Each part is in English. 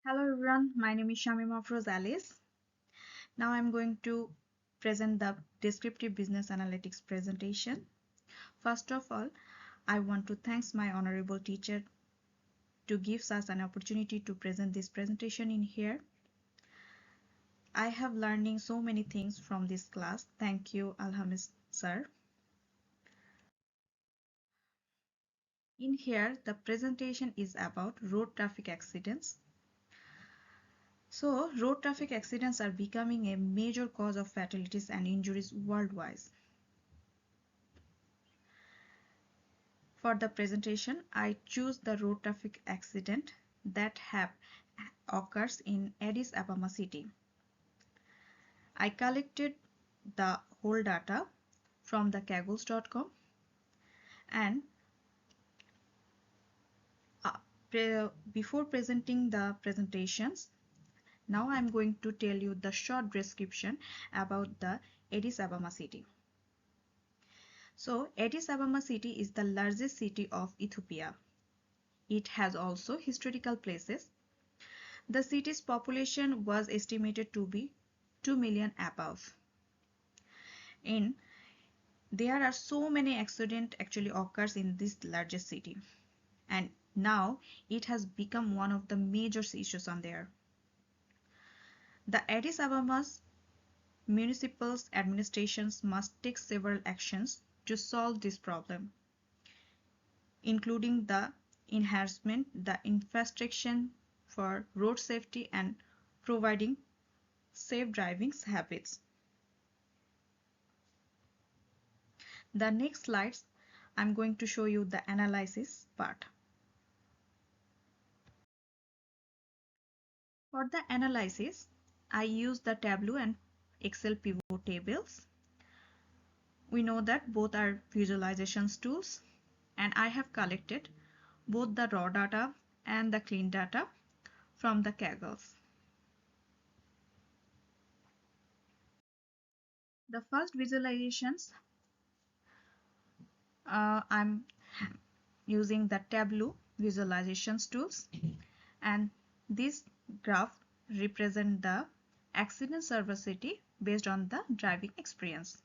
Hello everyone, my name is Shamima Afroz Alice. Now I'm going to present the descriptive business analytics presentation. First of all, I want to thank my honorable teacher to give us an opportunity to present this presentation in here. I have learning so many things from this class. Thank you, Alhamis sir. In here, the presentation is about road traffic accidents. So, road traffic accidents are becoming a major cause of fatalities and injuries worldwide. For the presentation, I choose the road traffic accident that have occurs in Addis Ababa city. I collected the whole data from the kagos.com and before presenting the presentations, now I'm going to tell you the short description about the Addis Ababa city. So Addis Ababa city is the largest city of Ethiopia. It has also historical places. The city's population was estimated to be 2 million above. There are so many accidents actually occurs in this largest city, and now it has become one of the major issues on there. The Addis Ababa's municipal administrations must take several actions to solve this problem, including the enhancement the infrastructure for road safety and providing safe driving habits. The next slides, I'm going to show you the analysis part. For the analysis, I use the Tableau and Excel pivot tables. We know that both are visualizations tools, and I have collected both the raw data and the clean data from the Kaggle. The first visualizations, I'm using the Tableau visualizations tools, and this graph represent the accident severity based on the driving experience.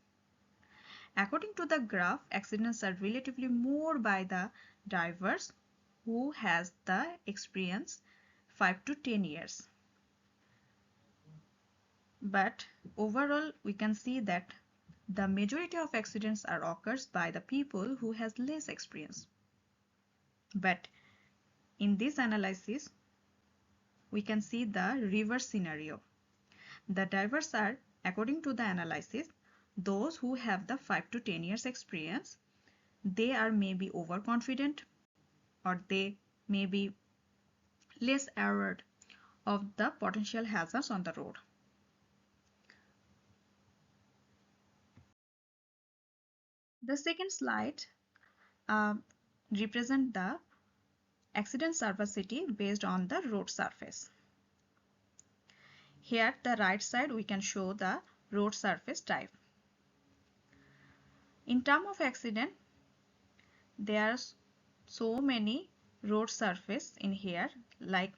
According to the graph, accidents are relatively more by the drivers who has the experience 5 to 10 years. But overall, we can see that the majority of accidents are occurs by the people who has less experience. But in this analysis, we can see the reverse scenario. The drivers are, according to the analysis, those who have the 5 to 10 years experience. They are maybe overconfident, or they may be less aware of the potential hazards on the road. The second slide represents the accident severity based on the road surface. Here, the right side, we can show the road surface type. In terms of accident, there are so many road surface in here, like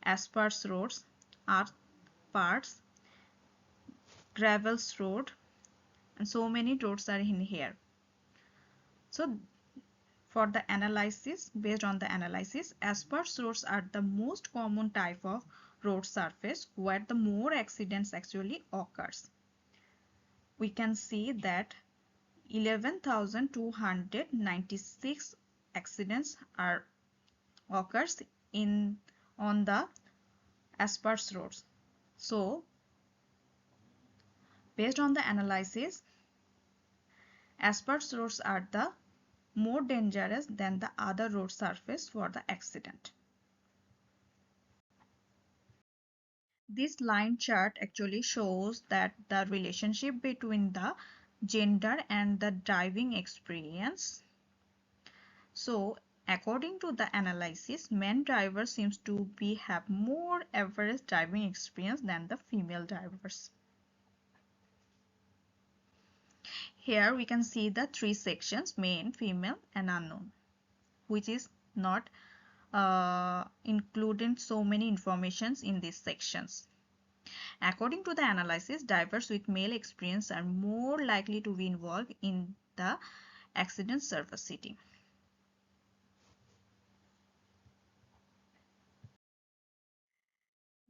asphalt roads, earth parts, gravels road, and so many roads are in here. So for the analysis, based on the analysis, asphalt roads are the most common type of road surface where the more accidents actually occurs. We can see that 11,296 accidents occurs on the asphalt roads. So based on the analysis, asphalt roads are the more dangerous than the other road surface for the accident. This line chart actually shows that the relationship between the gender and the driving experience. So according to the analysis, men drivers seems to have more average driving experience than the female drivers. Here we can see the three sections: male, female, and unknown, which is not including so many informations in these sections. According to the analysis, drivers with male experience are more likely to be involved in the accident severity.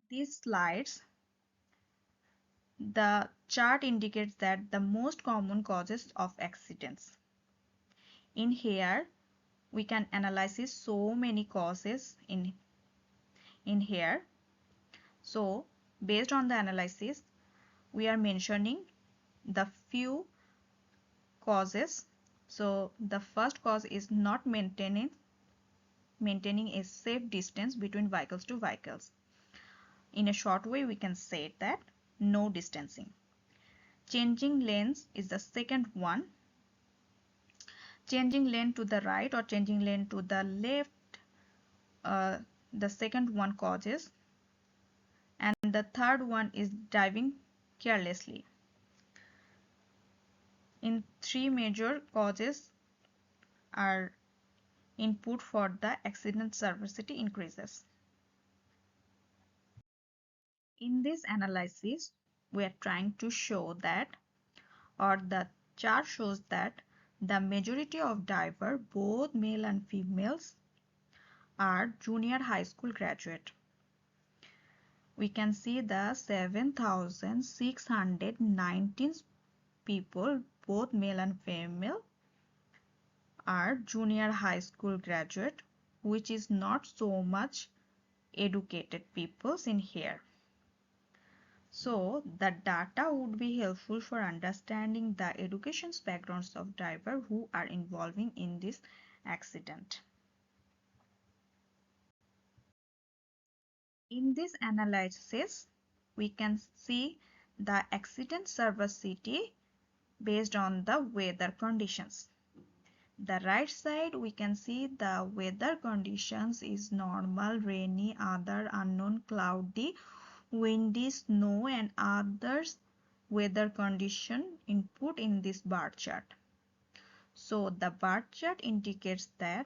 These slides, the chart indicates that the most common causes of accidents. In here, we can analyze so many causes in here. So, based on the analysis, we are mentioning the few causes. So, the first cause is not maintaining a safe distance between vehicles to vehicles. In a short way, we can say that no distancing. Changing lanes is the second one. Changing lane to the right or changing lane to the left, the second one causes. And the third one is driving carelessly. In three major causes are input for the accident severity increases. In this analysis, we are trying to show that, or the chart shows that, the majority of drivers, both male and females, are junior high school graduate. We can see the 7,619 people, both male and female, are junior high school graduate, which is not so much educated people in here. So the data would be helpful for understanding the education backgrounds of drivers who are involving in this accident. In this analysis, we can see the accident severity based on the weather conditions. The right side, we can see the weather conditions is normal, rainy, other, unknown, cloudy, windy, snow, and others weather condition input in this bar chart. So the bar chart indicates that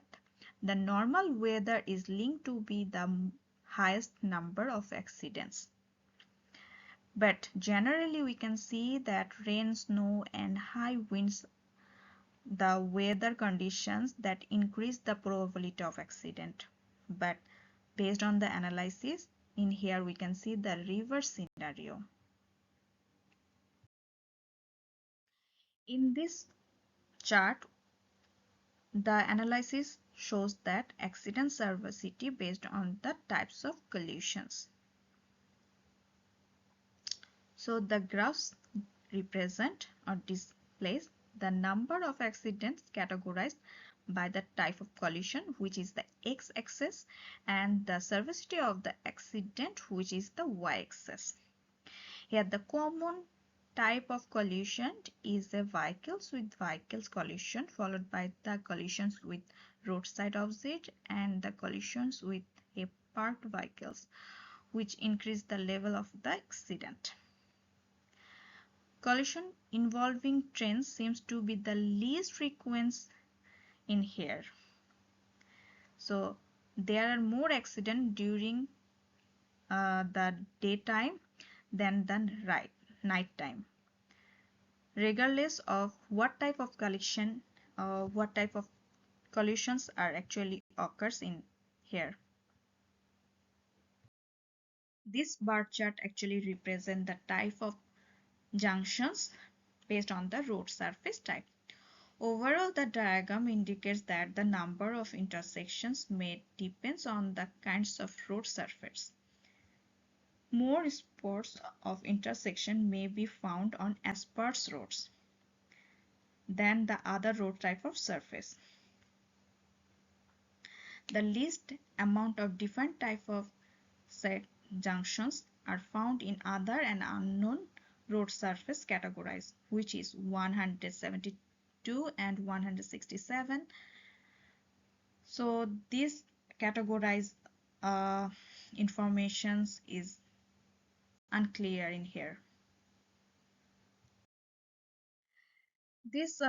the normal weather is linked to be the highest number of accidents. But generally we can see that rain, snow, and high winds, the weather conditions that increase the probability of accident. But based on the analysis, in here we can see the reverse scenario. In this chart, the analysis shows that accident severity based on the types of collisions. So the graphs represent or displays the number of accidents categorized by the type of collision, which is the x-axis, and the severity of the accident, which is the y-axis. Here the common type of collision is the vehicles with vehicles collision, followed by the collisions with roadside objects and the collisions with a parked vehicles, which increase the level of the accident. Collision involving trains seems to be the least frequent in here. So there are more accidents during the daytime than the night time, regardless of what type of collisions are actually occurs in here. This bar chart actually represents the type of junctions based on the road surface type. Overall, the diagram indicates that the number of intersections may depends on the kinds of road surface. More spots of intersection may be found on asphalt roads than the other road type of surface. The least amount of different type of set junctions are found in other and unknown road surface categories, which is 172 and 167. So this categorized informations is unclear in here. This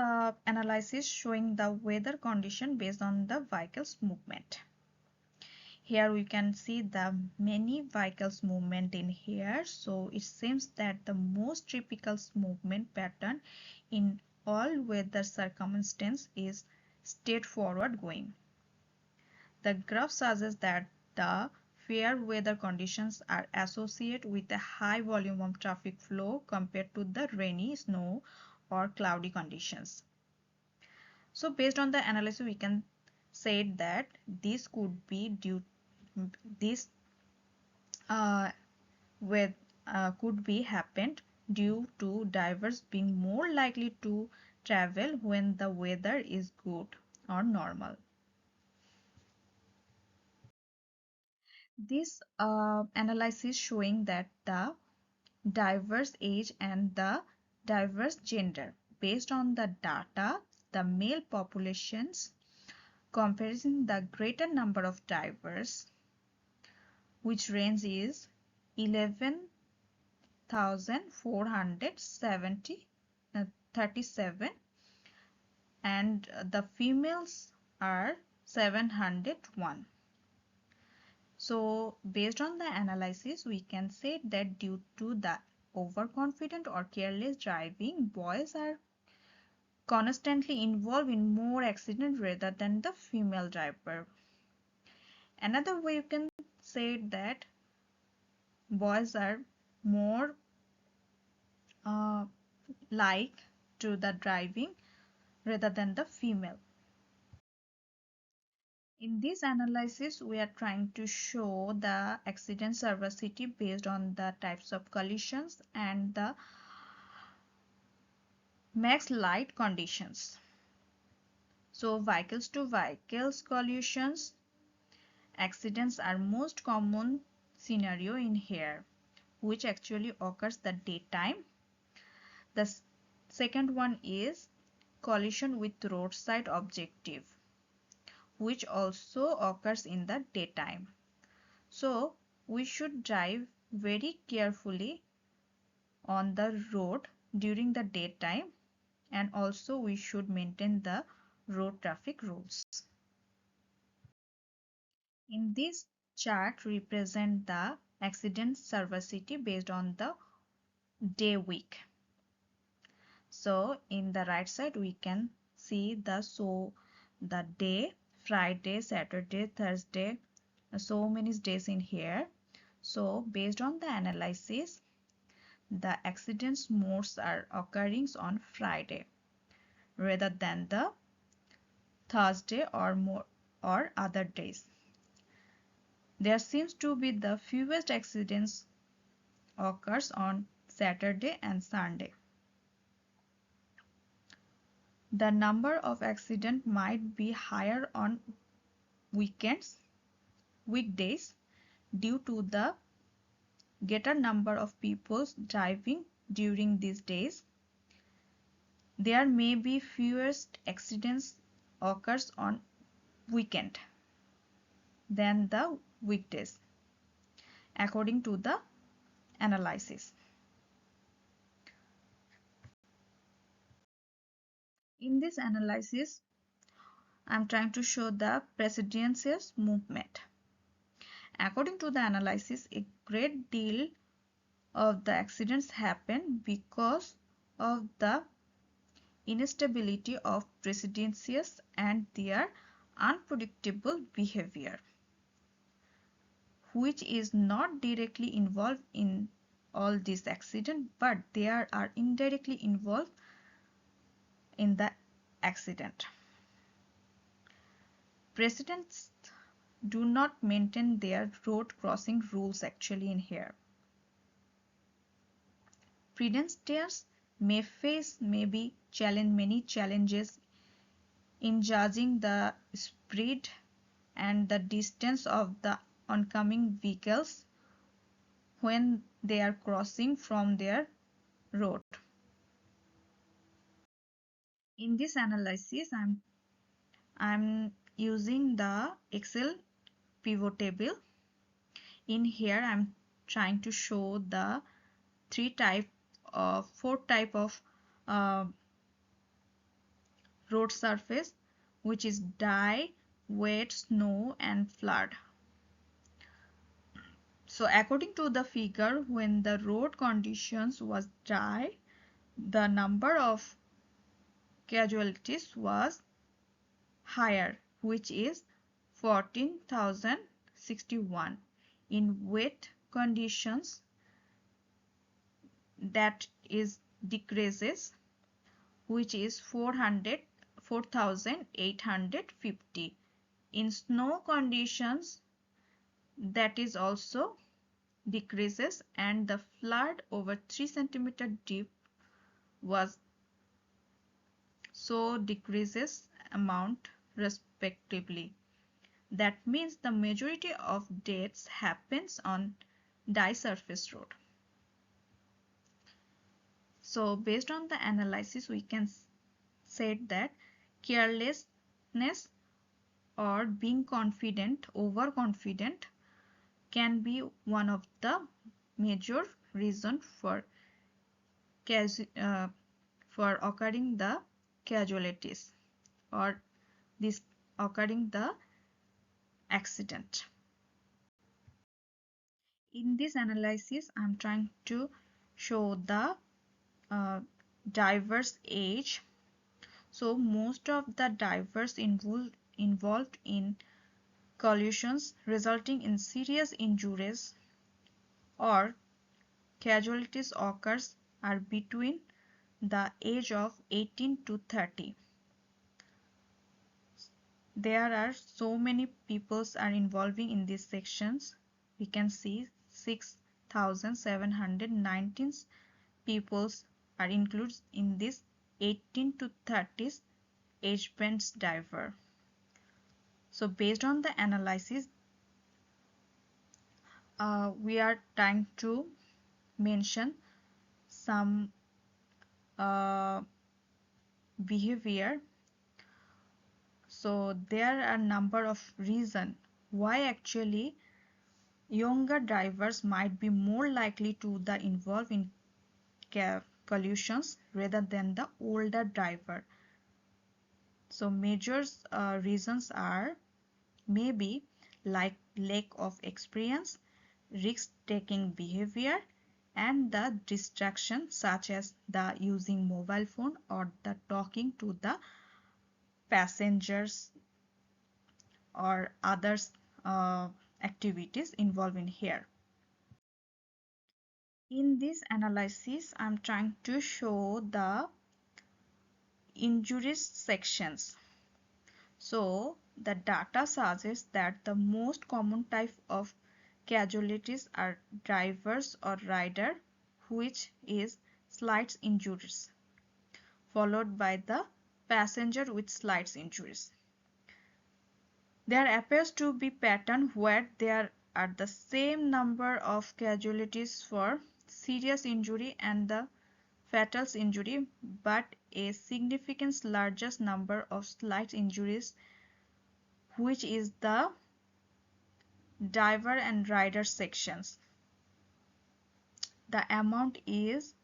analysis showing the weather condition based on the vehicle's movement. Here we can see the many vehicles movement in here. So it seems that the most typical movement pattern in all weather circumstances is straightforward going. The graph suggests that the fair weather conditions are associated with a high volume of traffic flow compared to the rainy, snow or cloudy conditions. So based on the analysis, we can say that this could be due this with could be happened due to drivers being more likely to travel when the weather is good or normal. This analysis showing that the diverse age and the diverse gender based on the data, the male populations comparison the greater number of drivers, which range is 11,437, and the females are 701. So based on the analysis, we can say that due to the overconfident or careless driving, boys are constantly involved in more accidents rather than the female driver. Another way you can say that boys are more like to the driving rather than the female. In this analysis, we are trying to show the accident severity based on the types of collisions and the max light conditions. So vehicles to vehicles collisions accidents are most common scenario in here, which actually occurs the daytime. The second one is collision with roadside objective, which also occurs in the daytime. So we should drive very carefully on the road during the daytime, and also we should maintain the road traffic rules. In this chart represent the accident severity based on the day week. So in the right side we can see the day, Friday, Saturday, Thursday, so many days in here. So based on the analysis, the accidents most are occurring on Friday rather than the Thursday or other days. There seems to be the fewest accidents occurs on Saturday and Sunday. The number of accidents might be higher on weekdays due to the greater number of people driving during these days. There may be fewest accidents occurs on weekend than the weekdays, according to the analysis. In this analysis, I am trying to show the precedential movement. According to the analysis, a great deal of the accidents happen because of the instability of precedentials and their unpredictable behavior, which is not directly involved in all these accidents, but they are indirectly involved in the accident. Precedents do not maintain their road crossing rules actually in here. Pedestrians may face many challenges in judging the speed and the distance of the oncoming vehicles when they are crossing from their road. In this analysis, I'm using the Excel pivot table. In here, I'm trying to show the four type of road surface, which is dry, wet, snow, and flood. So according to the figure, when the road conditions was dry, the number of casualties was higher, which is 14,061. In wet conditions, that is decreases, which is 4,850. In snow conditions, that is also decreases, and the flood over 3 centimeter deep was so decreases amount respectively. That means the majority of deaths happens on dry surface road. So based on the analysis, we can say that carelessness or being confident, overconfident, can be one of the major reason for occurring the casualties or this occurring the accident. In this analysis, I'm trying to show the diverse age. So most of the divers involved in collisions resulting in serious injuries or casualties occurs are between the age of 18 to 30. There are so many peoples are involving in these sections. We can see 6,719 peoples are included in this 18 to 30s age bands diver. So based on the analysis, we are trying to mention some behavior. So there are a number of reasons why actually younger drivers might be more likely to the involve in collisions rather than the older driver. So major reasons are maybe like lack of experience, risk-taking behavior, and the distraction such as the using mobile phone or the talking to the passengers or others activities involved in here. In this analysis, I'm trying to show the injuries sections. So the data suggests that the most common type of casualties are drivers or rider, which is slight injuries, followed by the passenger with slight injuries. There appears to be pattern where there are the same number of casualties for serious injury and the fatal injury, but a significant largest number of slight injuries, which is the driver and rider sections. The amount is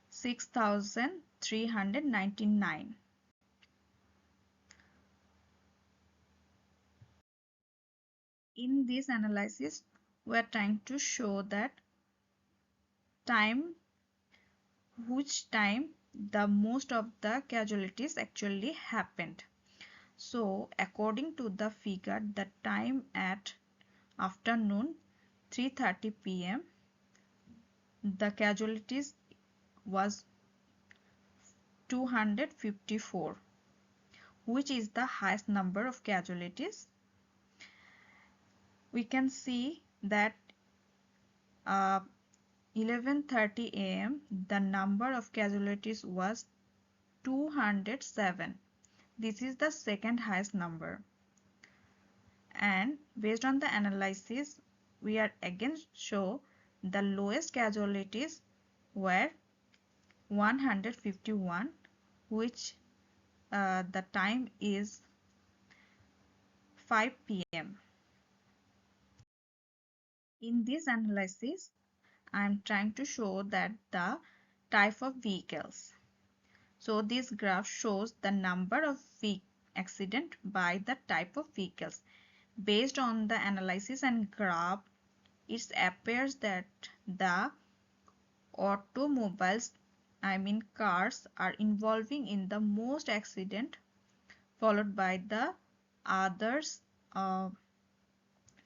6,399. In this analysis, we are trying to show that which time the most of the casualties actually happened. So according to the figure, the time at afternoon 3:30 p.m. the casualties was 254, which is the highest number of casualties. We can see that 11:30 a.m. the number of casualties was 207. This is the second highest number. And based on the analysis, we are again show the lowest casualties were 151, which the time is 5 p.m. In this analysis, I am trying to show that the type of vehicles. So this graph shows the number of accident by the type of vehicles. Based on the analysis and graph, it appears that the automobiles, I mean cars, are involving in the most accident, followed by the others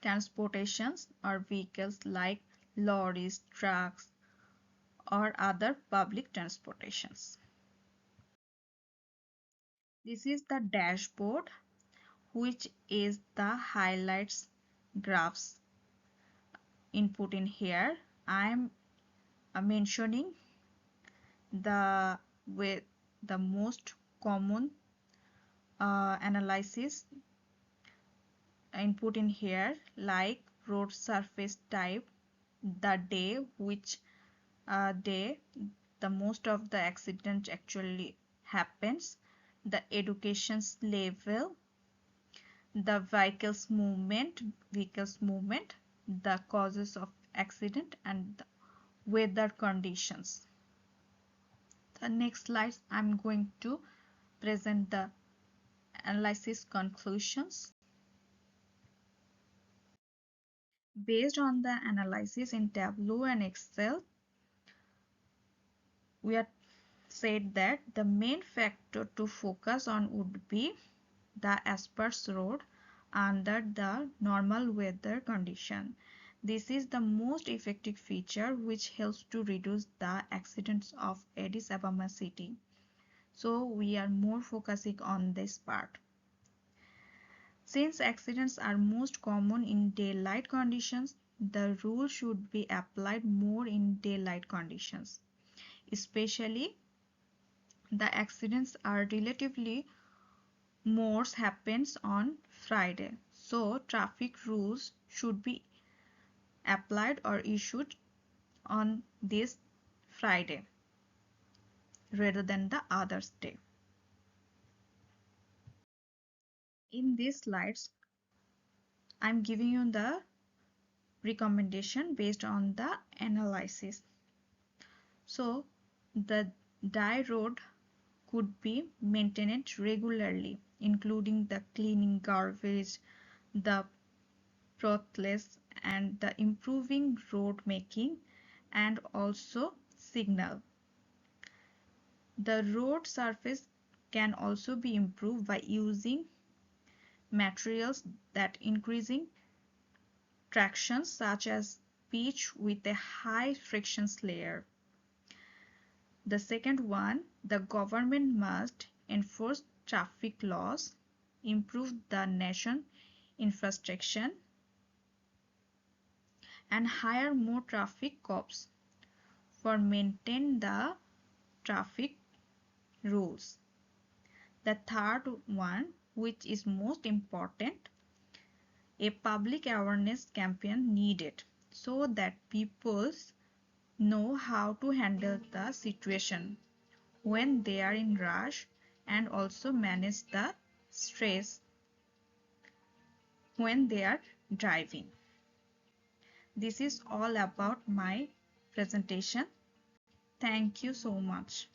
transportations or vehicles like lorries, trucks, or other public transportations. This is the dashboard, which is the highlights graphs input in here. I am mentioning the with the most common analysis input in here, like road surface type, the day which day the most of the accident actually happens, the education's level, the vehicles movement, the causes of accident, and the weather conditions. The next slides I'm going to present the analysis conclusions. Based on the analysis in Tableau and Excel, we have said that the main factor to focus on would be the asperse road under the normal weather condition. This is the most effective feature which helps to reduce the accidents of Addis Ababa city. So we are more focusing on this part. Since accidents are most common in daylight conditions, the rule should be applied more in daylight conditions. Especially, the accidents are relatively more happens on Friday. So traffic rules should be applied or issued on this Friday rather than the other day. In these slides, I'm giving you the recommendation based on the analysis. So the die road could be maintained regularly, including the cleaning garbage, the pathless, and the improving road making, and also signal. The road surface can also be improved by using materials that increasing traction, such as pitch with a high friction layer. The second one, the government must enforce traffic laws, improve the nation infrastructure, and hire more traffic cops for maintain the traffic rules. The third one, which is most important, a public awareness campaign needed so that people know how to handle the situation when they are in rush, and also manage the stress when they are driving. This is all about my presentation. Thank you so much.